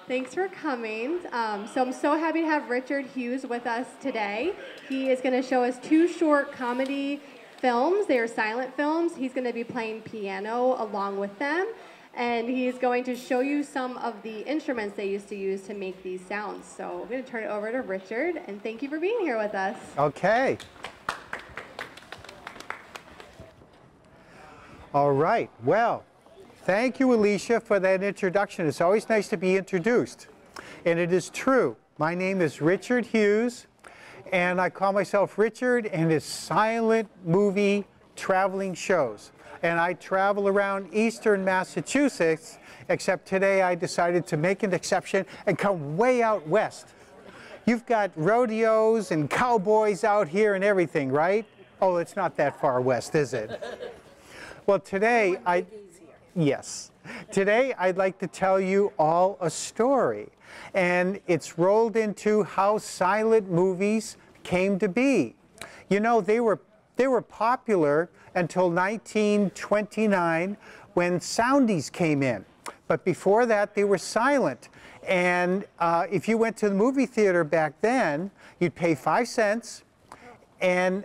Thanks for coming. So I'm so happy to have Richard Hughes with us today. He is going to show us two short comedy films. They are silent films. He's going to be playing piano along with them. And he's going to show you some of the instruments they used to use to make these sounds. So I'm going to turn it over to Richard, and thank you for being here with us. Okay. All right. Well, thank you, Alicia, for that introduction. It's always nice to be introduced. And it is true. My name is Richard Hughes, and I call myself Richard and his silent movie traveling shows. And I travel around eastern Massachusetts, except today I decided to make an exception and come way out west. You've got rodeos and cowboys out here and everything, right? Oh, it's not that far west, is it? Well, today Today I'd like to tell you all a story. And it's rolled into how silent movies came to be. You know, they were popular until 1929 when soundies came in. But before that, they were silent. And if you went to the movie theater back then, you'd pay 5 cents, and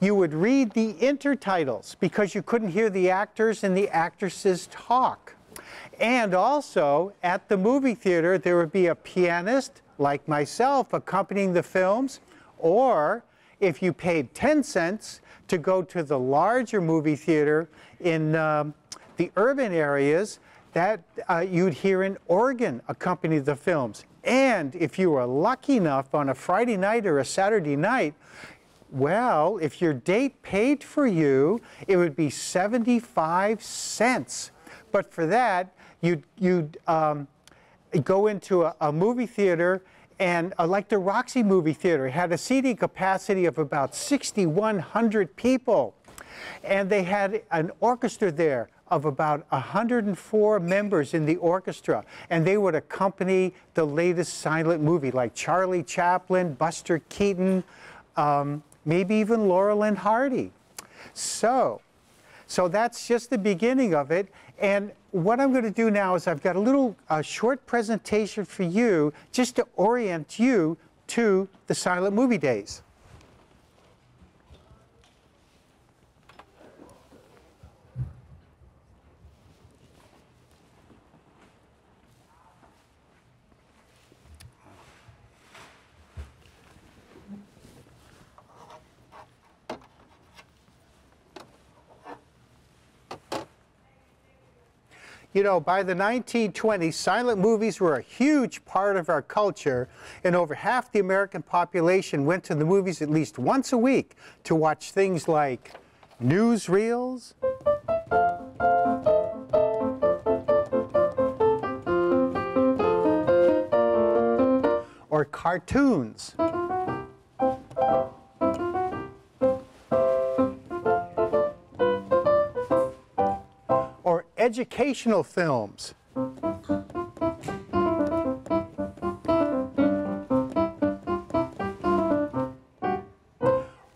you would read the intertitles because you couldn't hear the actors and the actresses talk. And also, at the movie theater, there would be a pianist, like myself, accompanying the films, or if you paid 10 cents to go to the larger movie theater in the urban areas, that you'd hear an organ accompany the films. And if you were lucky enough on a Friday night or a Saturday night, well, if your date paid for you, it would be 75 cents. But for that, you'd go into a movie theater, and like the Roxy movie theater, it had a seating capacity of about 6,100 people. And they had an orchestra there of about 104 members in the orchestra. And they would accompany the latest silent movie, like Charlie Chaplin, Buster Keaton, maybe even Laurel and Hardy. So that's just the beginning of it. And what I'm going to do now is I've got a little short presentation for you just to orient you to the silent movie days. You know, by the 1920s, silent movies were a huge part of our culture, and over half the American population went to the movies at least once a week to watch things like newsreels, or cartoons. Educational films.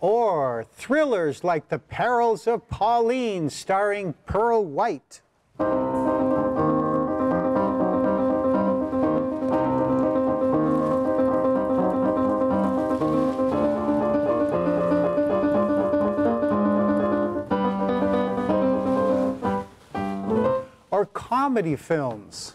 Or thrillers like The Perils of Pauline, starring Pearl White. Or comedy films.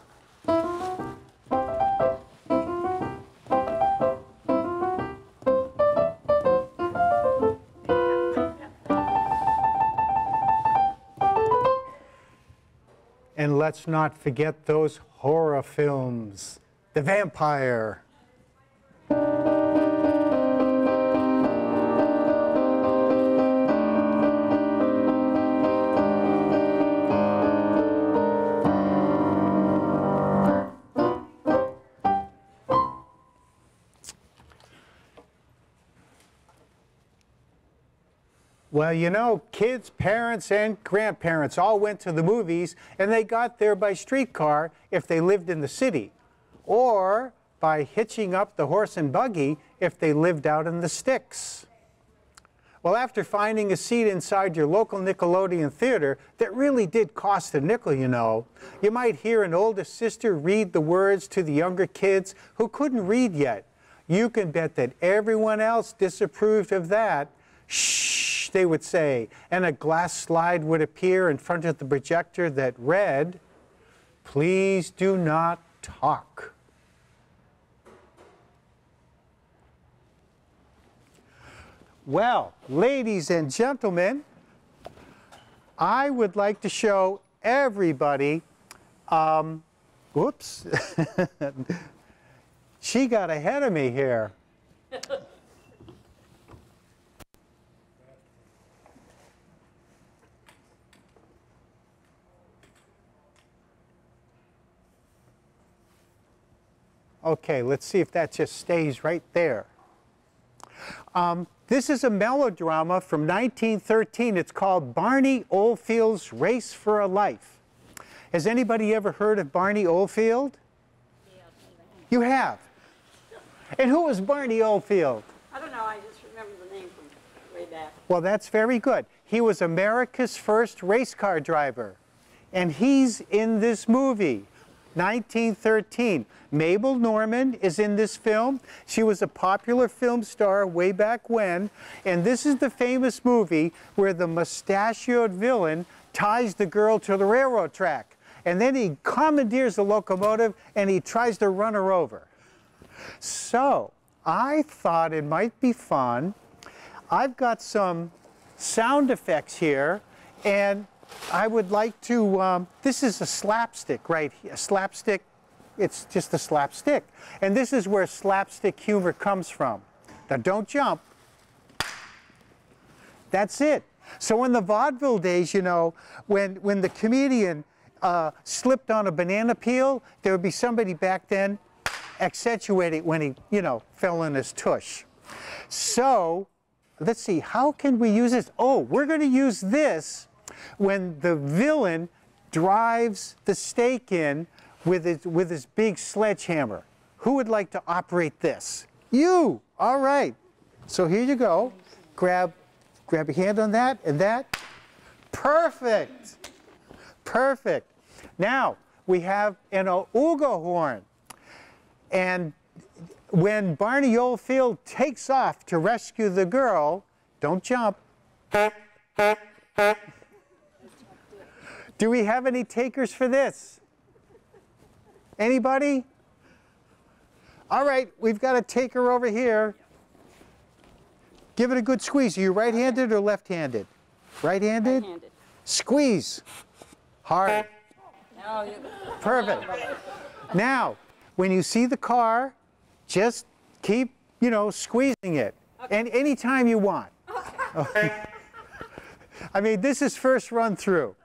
And let's not forget those horror films, The Vampire. Well, you know, kids, parents, and grandparents all went to the movies, and they got there by streetcar if they lived in the city, or by hitching up the horse and buggy if they lived out in the sticks. Well, after finding a seat inside your local Nickelodeon theater that really did cost a nickel, you know, you might hear an older sister read the words to the younger kids who couldn't read yet. You can bet that everyone else disapproved of that. Shh, they would say, and a glass slide would appear in front of the projector that read, "Please do not talk." Well, ladies and gentlemen, I would like to show everybody, whoops, she got ahead of me here. Okay, let's see if that just stays right there. This is a melodrama from 1913. It's called Barney Oldfield's Race for a Life. Has anybody ever heard of Barney Oldfield? Yeah. You have? And who was Barney Oldfield? I don't know, I just remember the name from way back. Well, that's very good. He was America's first race car driver. And he's in this movie, 1913. Mabel Normand is in this film. She was a popular film star way back when. And this is the famous movie where the mustachioed villain ties the girl to the railroad track. And then he commandeers the locomotive and he tries to run her over. So I thought it might be fun. I've got some sound effects here, and I would like to, this is a slapstick right here, a slapstick, it's just a slapstick. And this is where slapstick humor comes from. Now don't jump. That's it. So in the vaudeville days, you know, when the comedian slipped on a banana peel, there would be somebody back then accentuating when he, you know, fell in his tush. So let's see, how can we use this? Oh, we're going to use this when the villain drives the stake in with his big sledgehammer. Who would like to operate this? You! All right. So here you go. Grab a hand on that and that. Perfect! Perfect. Now, we have an Ooga horn. And when Barney Oldfield takes off to rescue the girl, don't jump. Do we have any takers for this? Anybody? All right, we've got a taker over here. Give it a good squeeze. Are you right-handed or left-handed? Right-handed? Right-handed. Squeeze. Hard. No, Perfect. Now, when you see the car, just keep, you know, squeezing it. Okay. And anytime you want. Okay. I mean, this is first run through.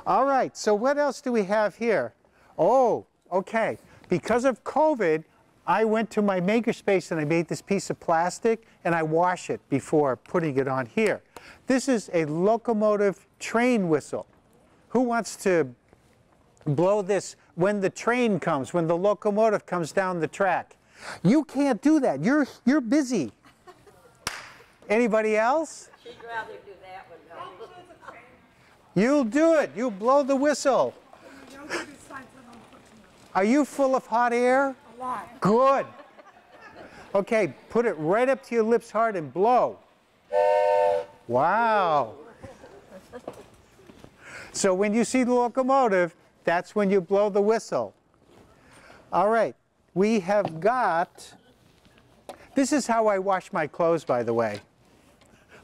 All right, so what else do we have here? Oh, okay. Because of COVID, I went to my makerspace and I made this piece of plastic and I wash it before putting it on here. This is a locomotive train whistle. Who wants to blow this when the train comes, when the locomotive comes down the track? You can't do that. You're busy. Anybody else? she'd rather do that one, though. You'll do it. You blow the whistle. Are you full of hot air? A lot. Good. Okay, put it right up to your lips hard and blow. Wow. So when you see the locomotive, that's when you blow the whistle. All right, we have got, this is how I wash my clothes, by the way.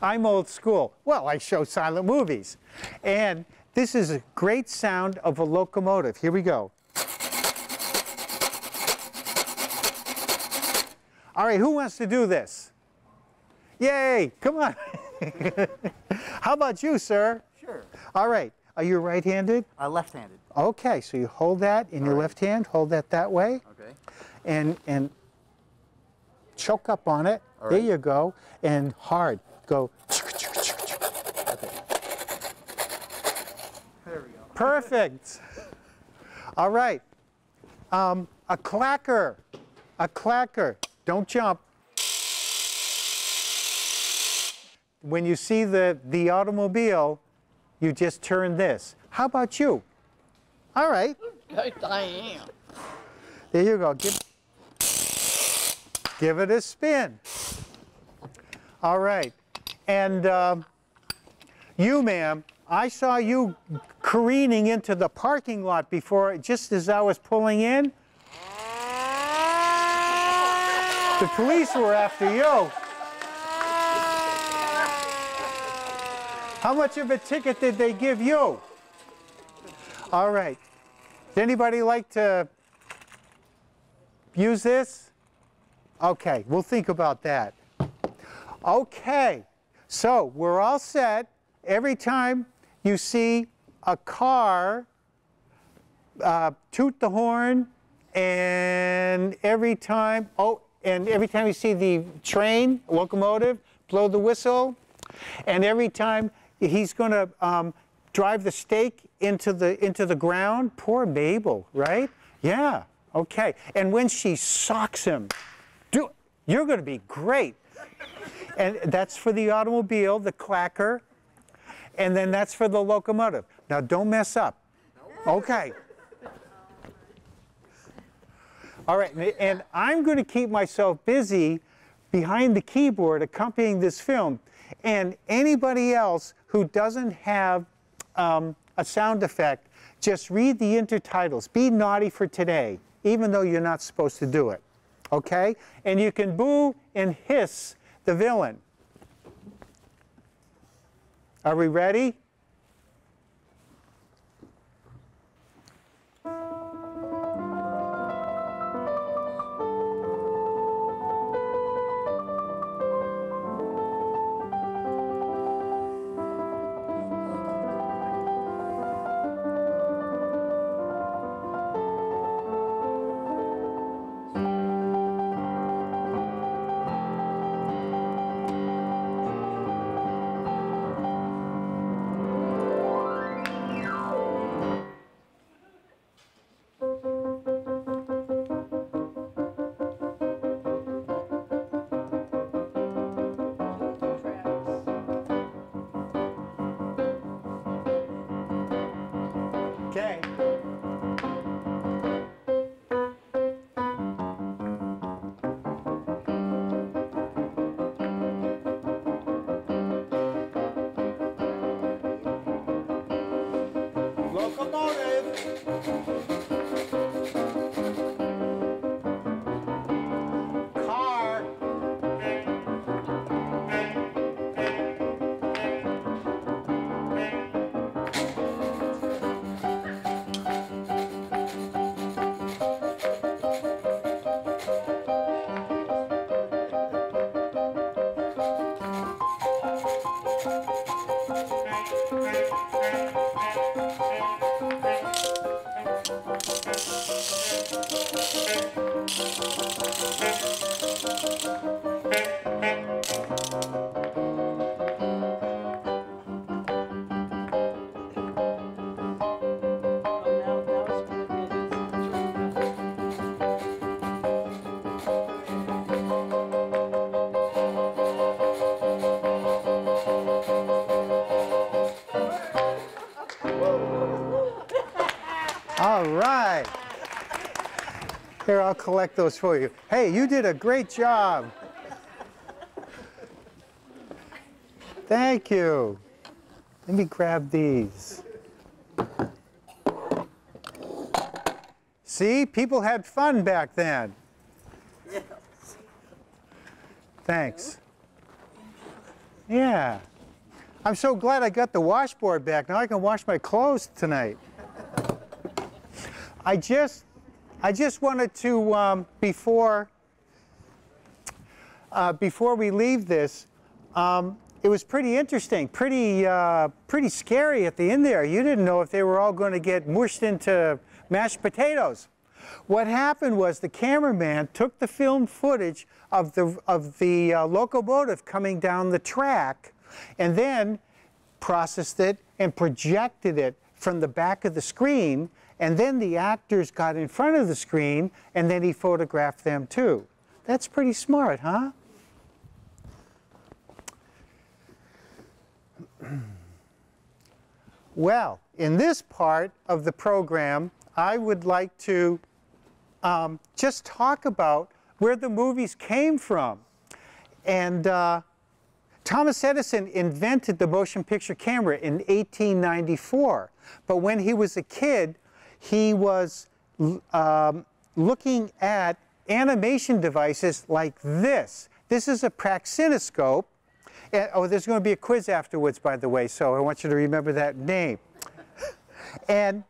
I'm old school. Well, I show silent movies. And this is a great sound of a locomotive. Here we go. All right, who wants to do this? Yay, come on. How about you, sir? Sure. All right, are you right-handed? Left-handed. Okay, so you hold that in your left hand, hold that that way. Okay. And choke up on it. All There right. you go. And hard. Go. Okay. There we go. Perfect. All right. A clacker. A clacker. Don't jump. when you see the automobile, you just turn this. How about you? All right. I am. There you go. Give it a spin. All right. And you, ma'am, I saw you careening into the parking lot before, just as I was pulling in. The police were after you. How much of a ticket did they give you? All right. Does anybody like to use this? Okay, we'll think about that. Okay, so we're all set. Every time you see a car, toot the horn, and every time you see the train, locomotive, blow the whistle, and every time he's going to drive the stake into the ground. Poor Mabel, right? Yeah, okay. And when she socks him, you're going to be great. And that's for the automobile, the clacker, and then that's for the locomotive. Now don't mess up. Okay. All right, and I'm going to keep myself busy behind the keyboard accompanying this film. And anybody else who doesn't have a sound effect, just read the intertitles. Be naughty for today, even though you're not supposed to do it. Okay? And you can boo and hiss the villain. Are we ready? Okay. Locomotive. Car. All right. Here, I'll collect those for you. Hey, you did a great job. Thank you. Let me grab these. See, people had fun back then. Yes. Thanks. Yeah. I'm so glad I got the washboard back. Now I can wash my clothes tonight. I just wanted to, before we leave this, it was pretty interesting, pretty scary at the end there. You didn't know if they were all going to get mushed into mashed potatoes. What happened was the cameraman took the film footage of the locomotive coming down the track and then processed it and projected it from the back of the screen, and then the actors got in front of the screen and then he photographed them too. That's pretty smart, huh? Well, in this part of the program, I would like to just talk about where the movies came from. And Thomas Edison invented the motion picture camera in 1894. But when he was a kid, he was looking at animation devices like this. This is a praxinoscope. Oh, there's going to be a quiz afterwards, by the way, so I want you to remember that name. And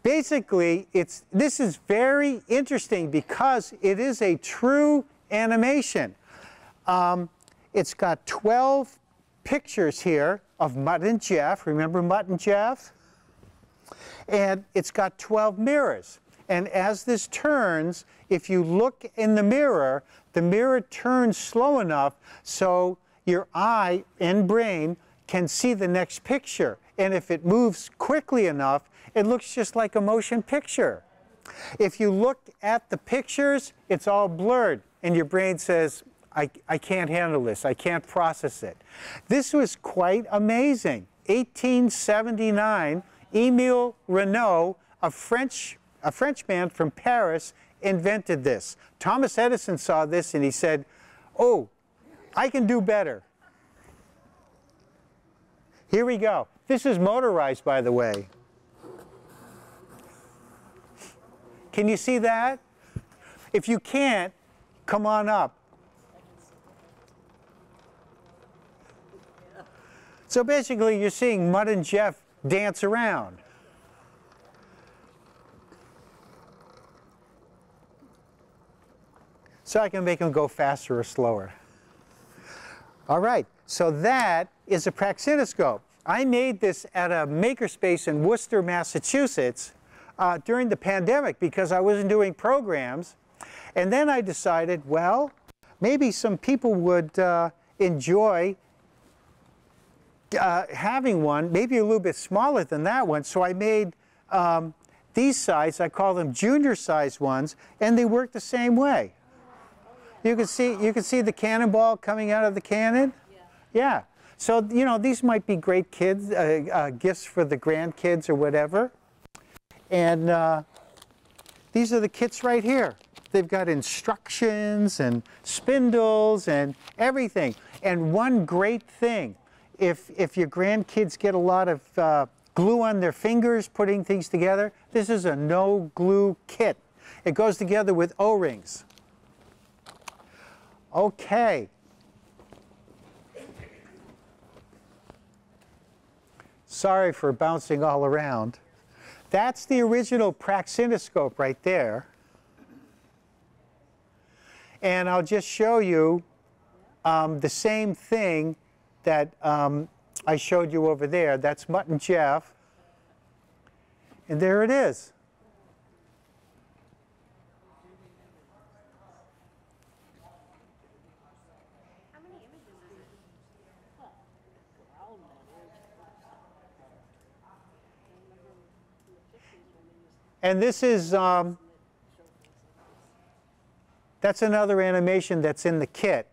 basically, this is very interesting because it is a true animation. It's got 12 pictures here of Mutt and Jeff. Remember Mutt and Jeff? And it's got 12 mirrors. And as this turns, if you look in the mirror turns slow enough so your eye and brain can see the next picture. And if it moves quickly enough, it looks just like a motion picture. If you look at the pictures, it's all blurred, and your brain says, I can't handle this, I can't process it. This was quite amazing. 1879, Émile Renault, a Frenchman from Paris, invented this. Thomas Edison saw this and he said, oh, I can do better. Here we go. This is motorized, by the way. Can you see that? If you can't, come on up. So basically, you're seeing Mutt and Jeff dance around. So I can make them go faster or slower. All right, so that is a praxinoscope. I made this at a makerspace in Worcester, Massachusetts during the pandemic because I wasn't doing programs. And then I decided, well, maybe some people would enjoy having one, maybe a little bit smaller than that one. So I made these size, I call them junior size ones, and they work the same way. You can see the cannonball coming out of the cannon. Yeah. So you know, these might be great kids gifts for the grandkids or whatever. And these are the kits right here. They've got instructions and spindles and everything. And one great thing, if your grandkids get a lot of glue on their fingers putting things together, this is a no glue kit. It goes together with O-rings. Okay. Sorry for bouncing all around. That's the original praxinoscope right there. And I'll just show you the same thing that I showed you over there. That's Mutt and Jeff. And there it is. And this is, that's another animation that's in the kit.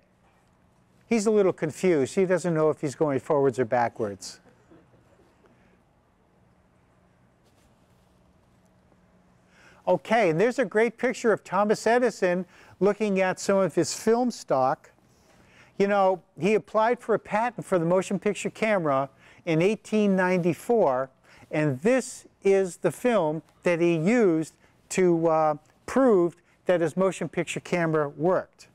He's a little confused. He doesn't know if he's going forwards or backwards. Okay, and there's a great picture of Thomas Edison looking at some of his film stock. You know, he applied for a patent for the motion picture camera in 1894, and this is the film that he used to prove that his motion picture camera worked.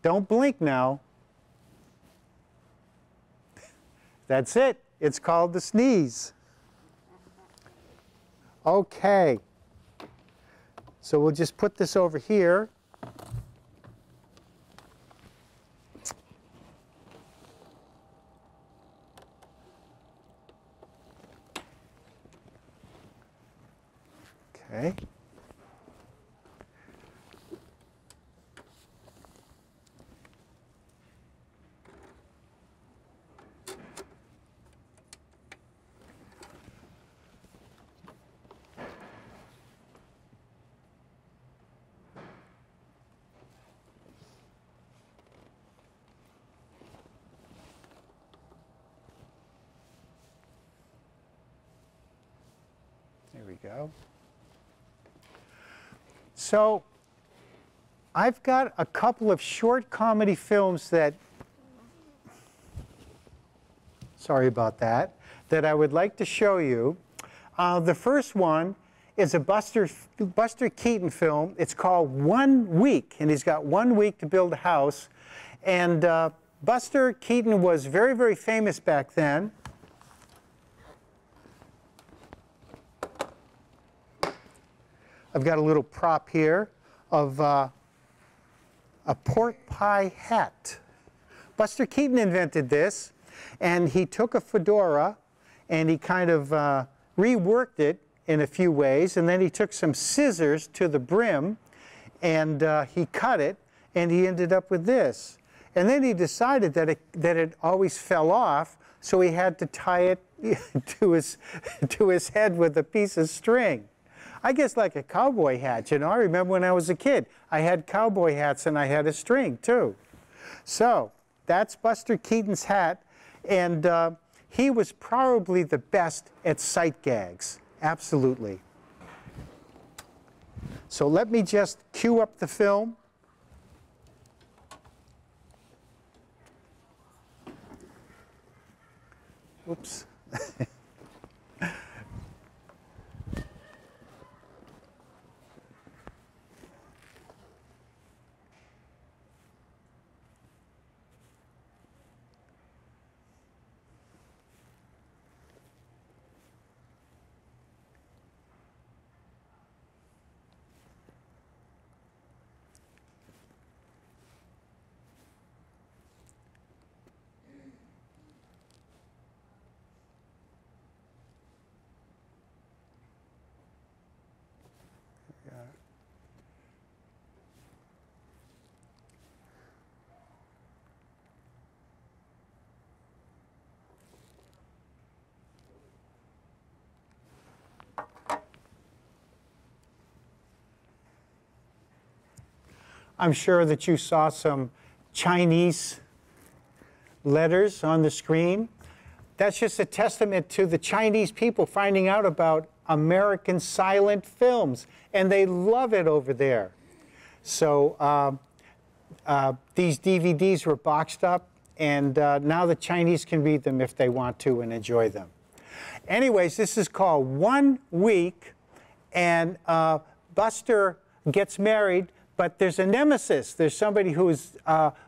Don't blink now. That's it. It's called the sneeze. Okay. So we'll just put this over here. Okay. There we go. So I've got a couple of short comedy films that, sorry about that, that I would like to show you. The first one is a Buster Keaton film. It's called 1 Week, and he's got 1 week to build a house. And Buster Keaton was very, very famous back then. I've got a little prop here of a pork pie hat. Buster Keaton invented this, and he took a fedora and he kind of reworked it in a few ways, and then he took some scissors to the brim and he cut it, and he ended up with this. And then he decided that it always fell off, so he had to tie it to his head with a piece of string. I guess like a cowboy hat, you know. I remember when I was a kid, I had cowboy hats and I had a string too. So that's Buster Keaton's hat, and he was probably the best at sight gags, absolutely. So let me just cue up the film. Oops. I'm sure that you saw some Chinese letters on the screen. That's just a testament to the Chinese people finding out about American silent films, and they love it over there. So these DVDs were boxed up, and now the Chinese can read them if they want to and enjoy them. Anyways, this is called 1 Week, and Buster gets married, but there's a nemesis. There's somebody who's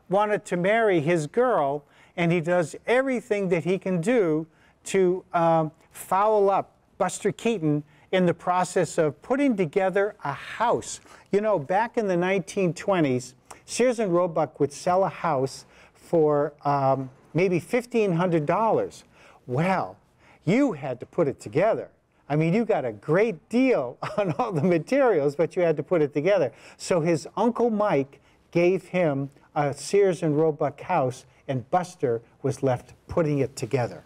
wanted to marry his girl, and he does everything that he can do to foul up Buster Keaton in the process of putting together a house. You know, back in the 1920s, Sears and Roebuck would sell a house for maybe $1,500. Well, you had to put it together. I mean, you got a great deal on all the materials, but you had to put it together. So his Uncle Mike gave him a Sears and Roebuck house, and Buster was left putting it together.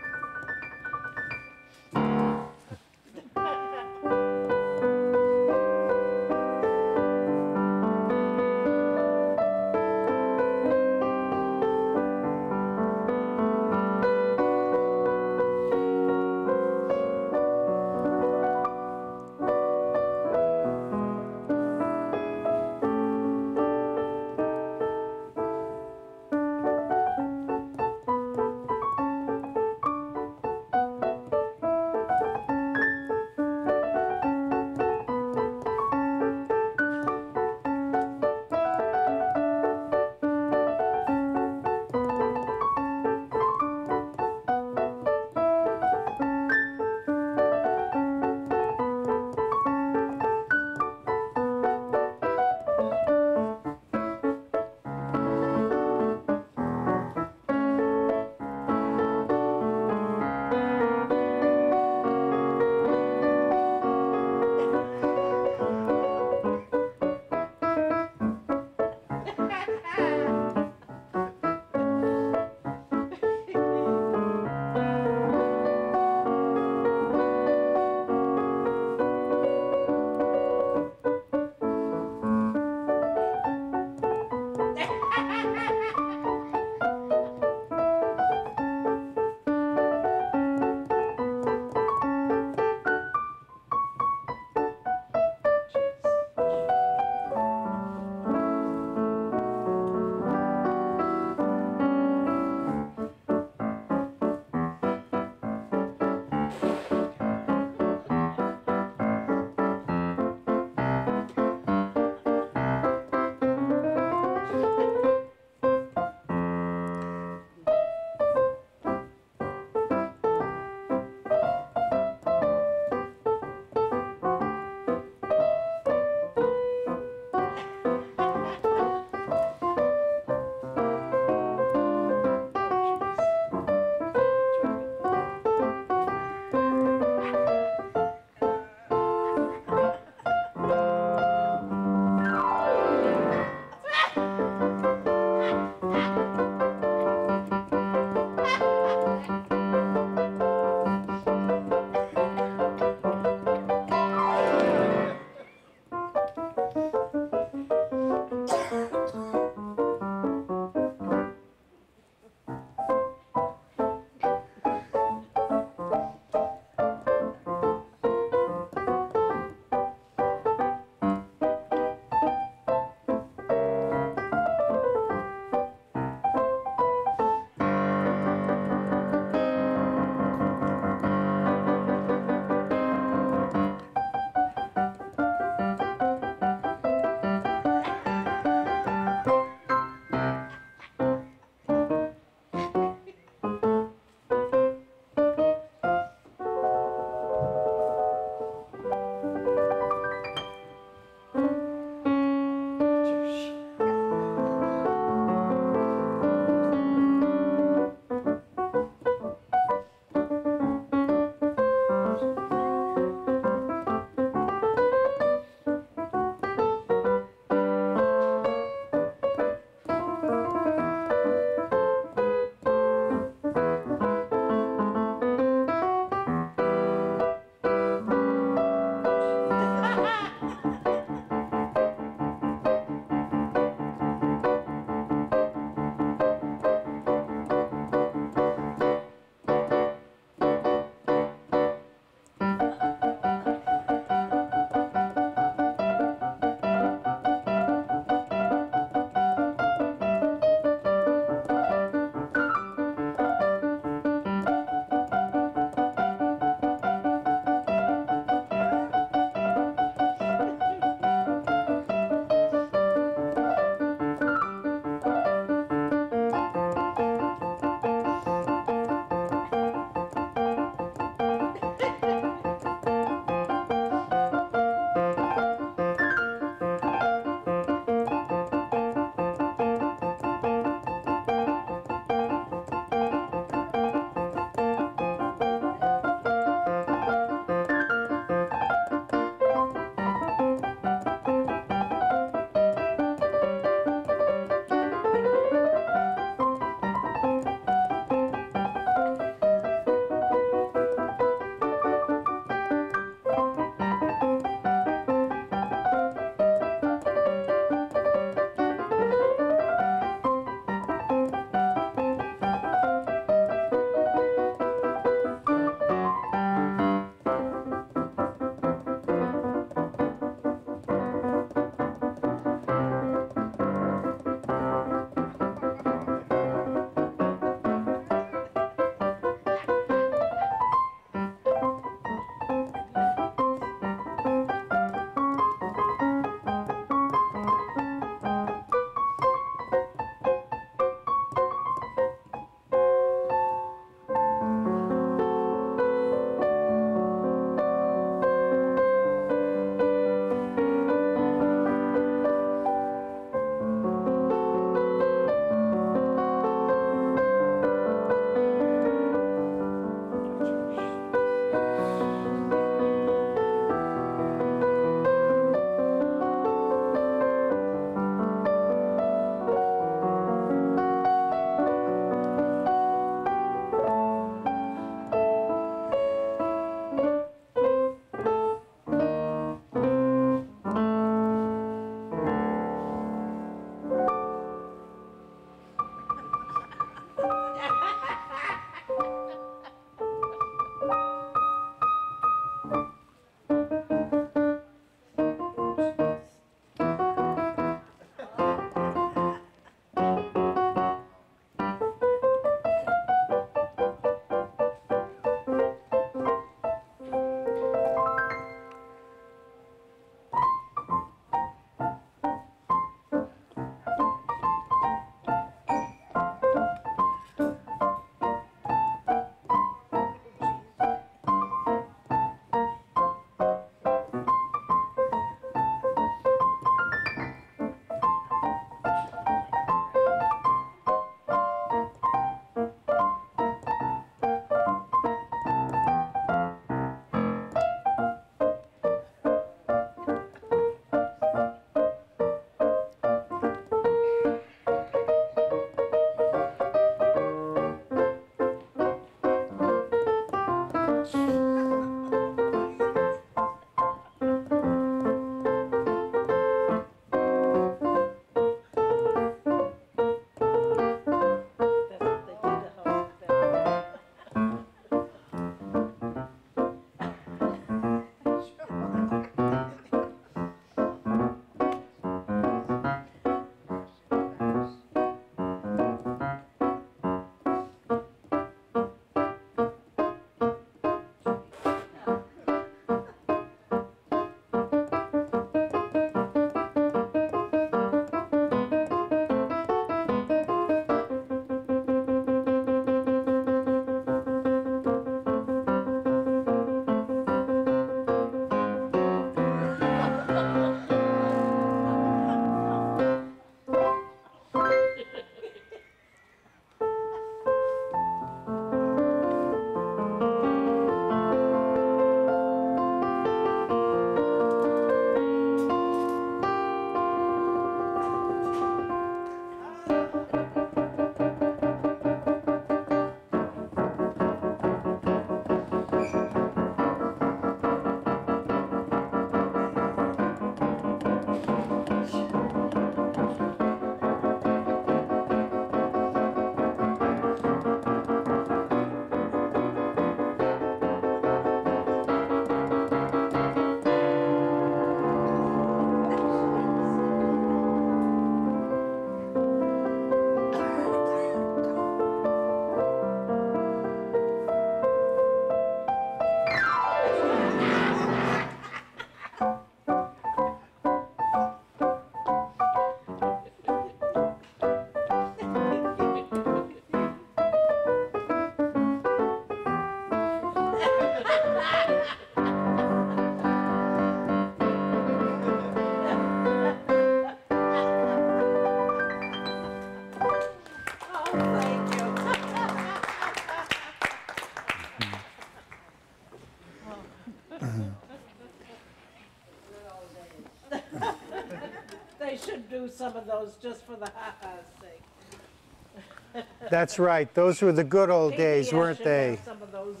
They should do some of those just for the ha-ha's sake. That's right. Those were the good old days, PBS weren't should they? have some of those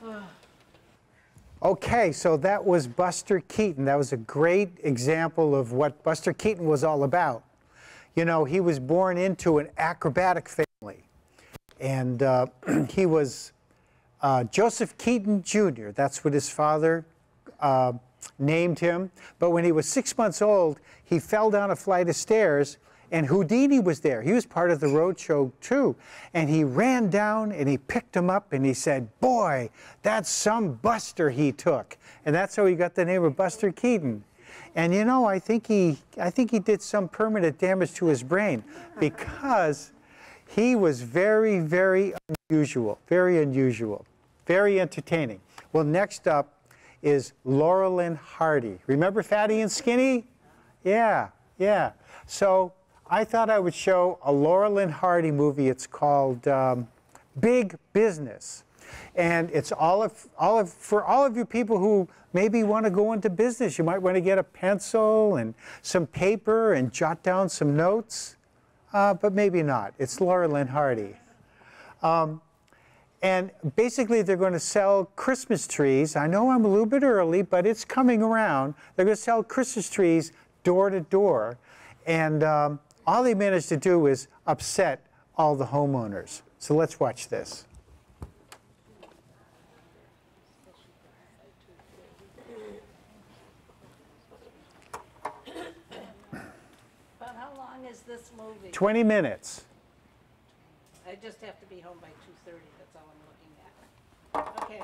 on. Okay, so that was Buster Keaton. That was a great example of what Buster Keaton was all about. You know, he was born into an acrobatic family. And he was Joseph Keaton Jr. That's what his father named him. But when he was 6 months old, he fell down a flight of stairs, and Houdini was there. He was part of the roadshow too. And he ran down and he picked him up and he said, "Boy, that's some Buster he took." And that's how he got the name of Buster Keaton. And you know, I think he did some permanent damage to his brain, because he was very, very unusual, very entertaining. Well, next up is Laurel and Hardy. Remember Fatty and Skinny? Yeah. So I thought I would show a Laurel and Hardy movie. It's called Big Business. And it's for all of you people who maybe want to go into business. You might want to get a pencil and some paper and jot down some notes, but maybe not. It's Laurel and Hardy. And basically, they're going to sell Christmas trees. I know I'm a little bit early, but it's coming around. They're going to sell Christmas trees door to door. And all they managed to do is upset all the homeowners. So let's watch this. But how long is this movie? 20 minutes. I just have to be home by 2:30, that's all I'm looking at. Okay.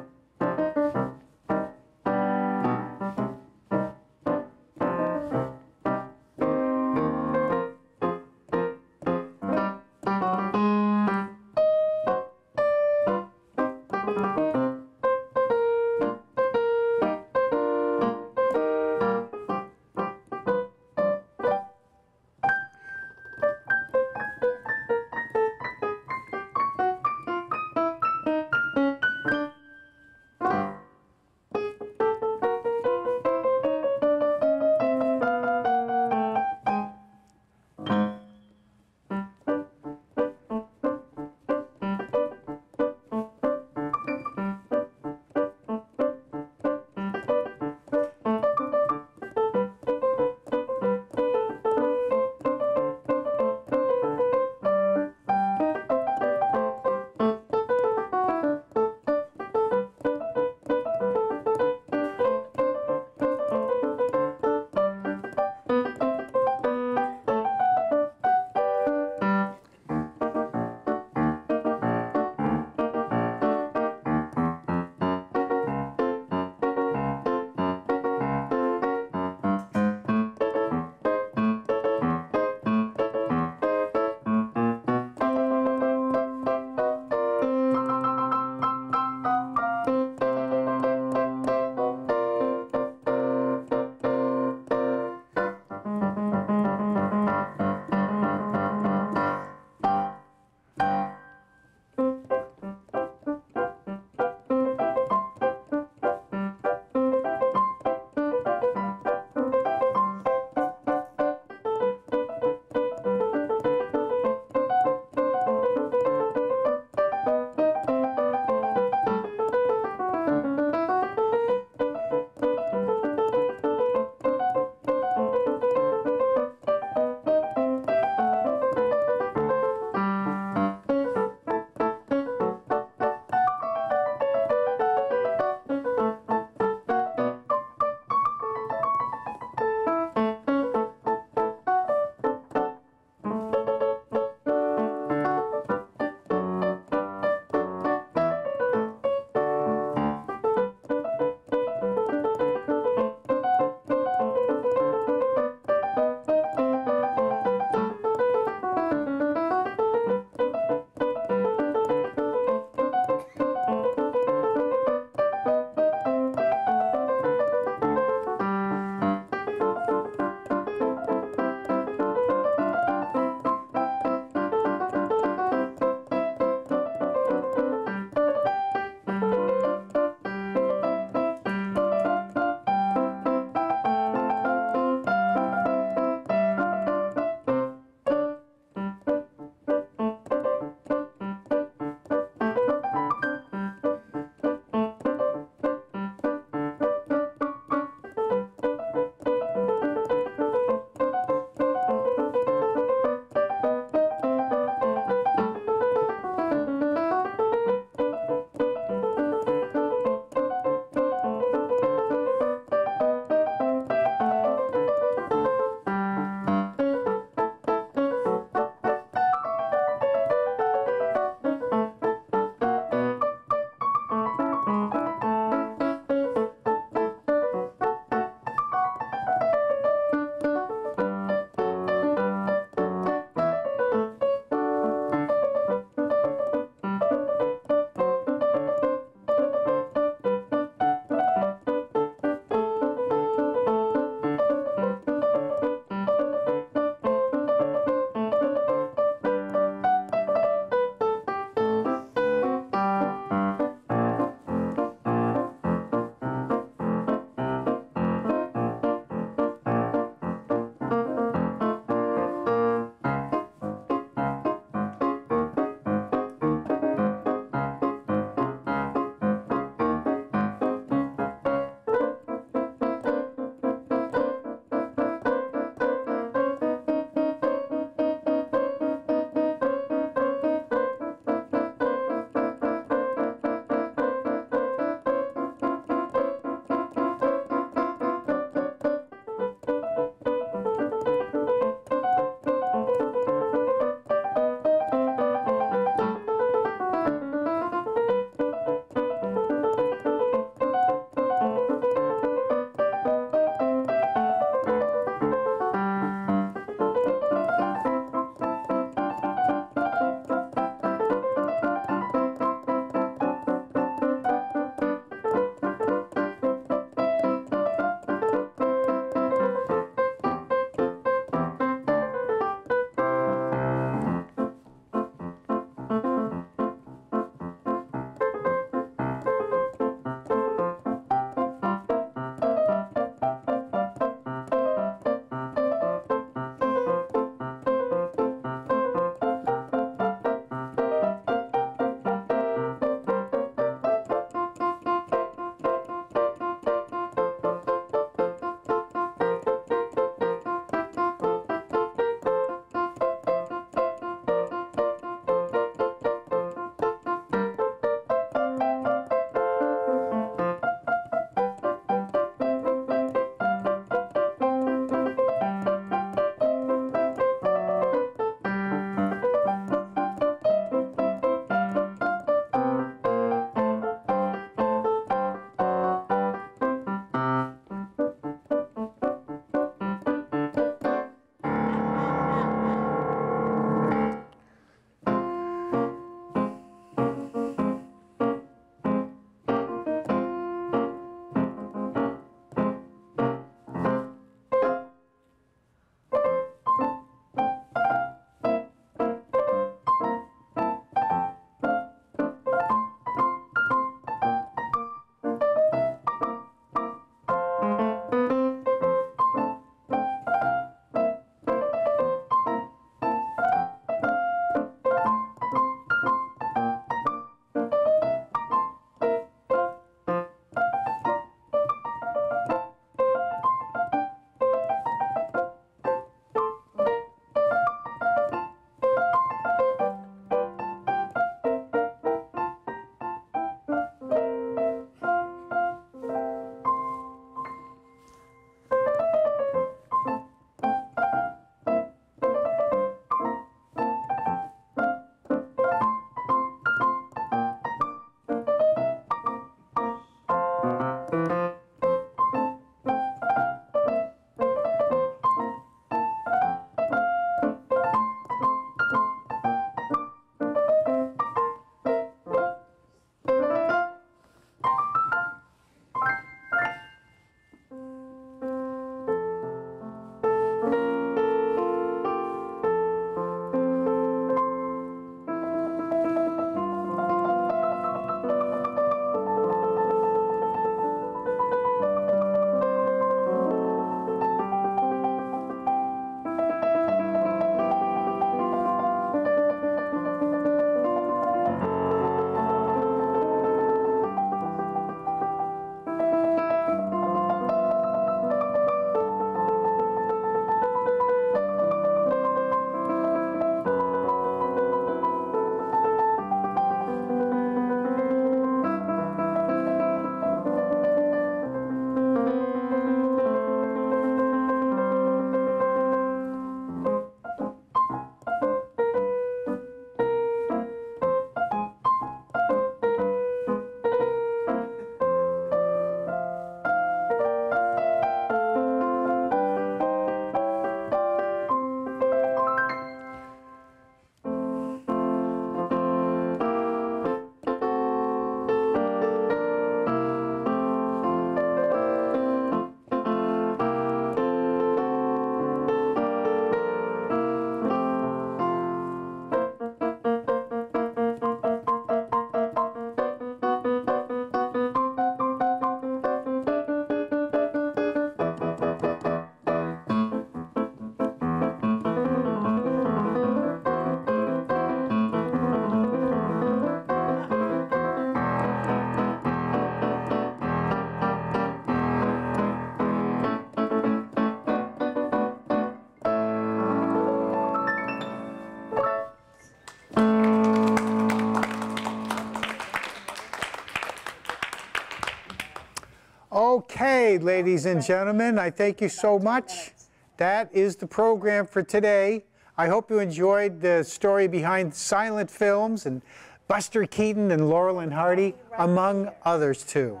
Okay, ladies and gentlemen, I thank you so much. That is the program for today. I hope you enjoyed the story behind silent films and Buster Keaton and Laurel and Hardy, among others too.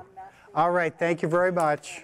All right, thank you very much.